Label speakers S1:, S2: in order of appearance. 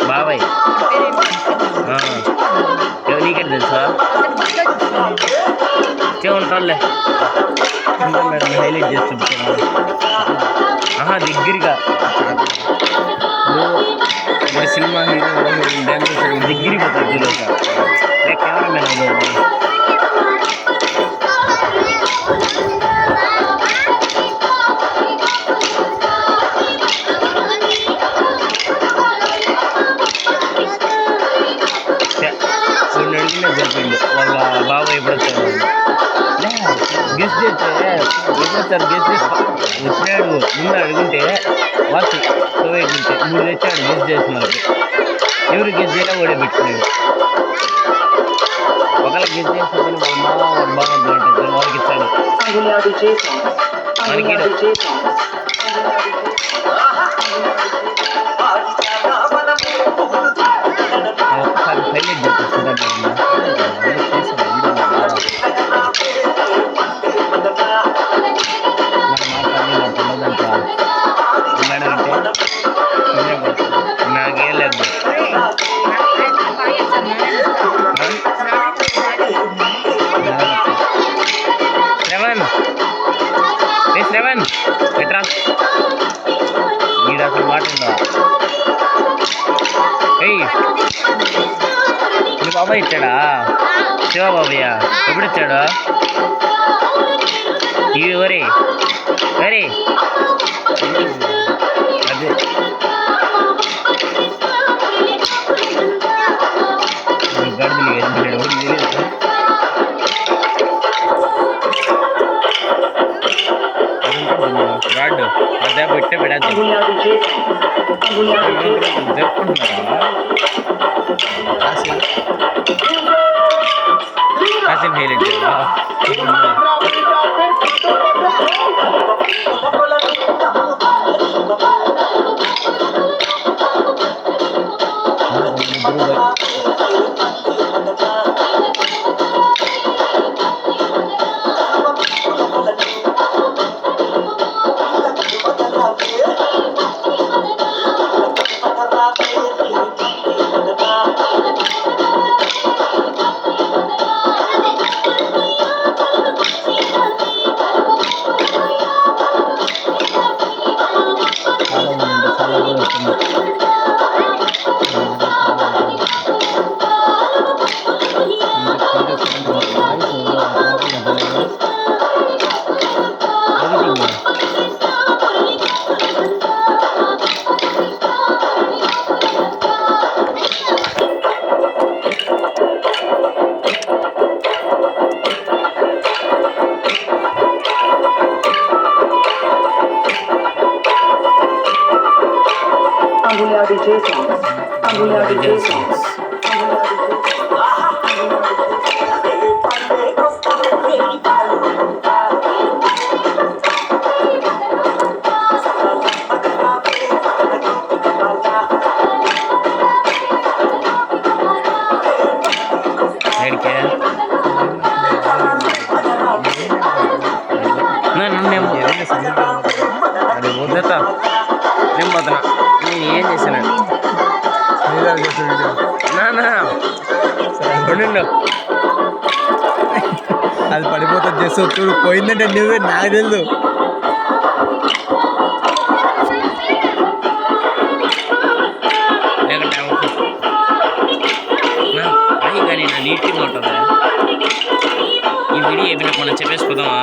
S1: బాబాయ్ నీకెట్ తెలుసా ఉంటాలే హైలైట్ చేసి చూపుతున్నాను దగ్గరగా ఇప్పుడు సినిమా హీరో దగ్గరికి పోతారు కెమెరామెన్ అడిగినా చెప్పిండు వాళ్ళ బాబు ఎప్పుడు వచ్చాడు గెస్ట్ చేస్తే ఎప్పుడు వచ్చారు గెస్ట్ చేసి వచ్చినాడు ముందు అడుగుంటే వాచ్ సోవేట్ నుంచి 3 తెచ్చాడు గెస్ట్ చేసిన వాళ్ళకి ఎవరు గెస్ట్ చేయలే ఓడే పెట్టుకున్నాడు ఒకవేళ గెస్ట్ చేసిన బాగుంది ఉంటుంది వాళ్ళకి ఇచ్చాడు మనకి ఒకసారి హైలైట్ చేపిస్తుందా నాకేం లేదు శ్రవణ్ ఎట్రా మీరు అసలు మాట ఉందా మీ బాబాయ్ ఇచ్చాడా శివబాబయ్య ఎప్పుడు ఇచ్చాడు ఇవి వరే అదే గడుదులు ఎదిగినాడు తెలియదు రాడ్ అదే పెట్టే పెడతా జరుపుకుంటున్నారా కాసిన హైలైట్ అది వద్దత నేను పోతున్నా నేను ఏం చేశాను
S2: అది పడిపోతుంది చేస్తూ చూడు పోయిందంటే నువ్వే నాకు తెలుసు
S1: కానీ నా నీట్గా ఉంటుందా ఈ వీడియో అయిపోయినా మనం చెప్పేసిపోదామా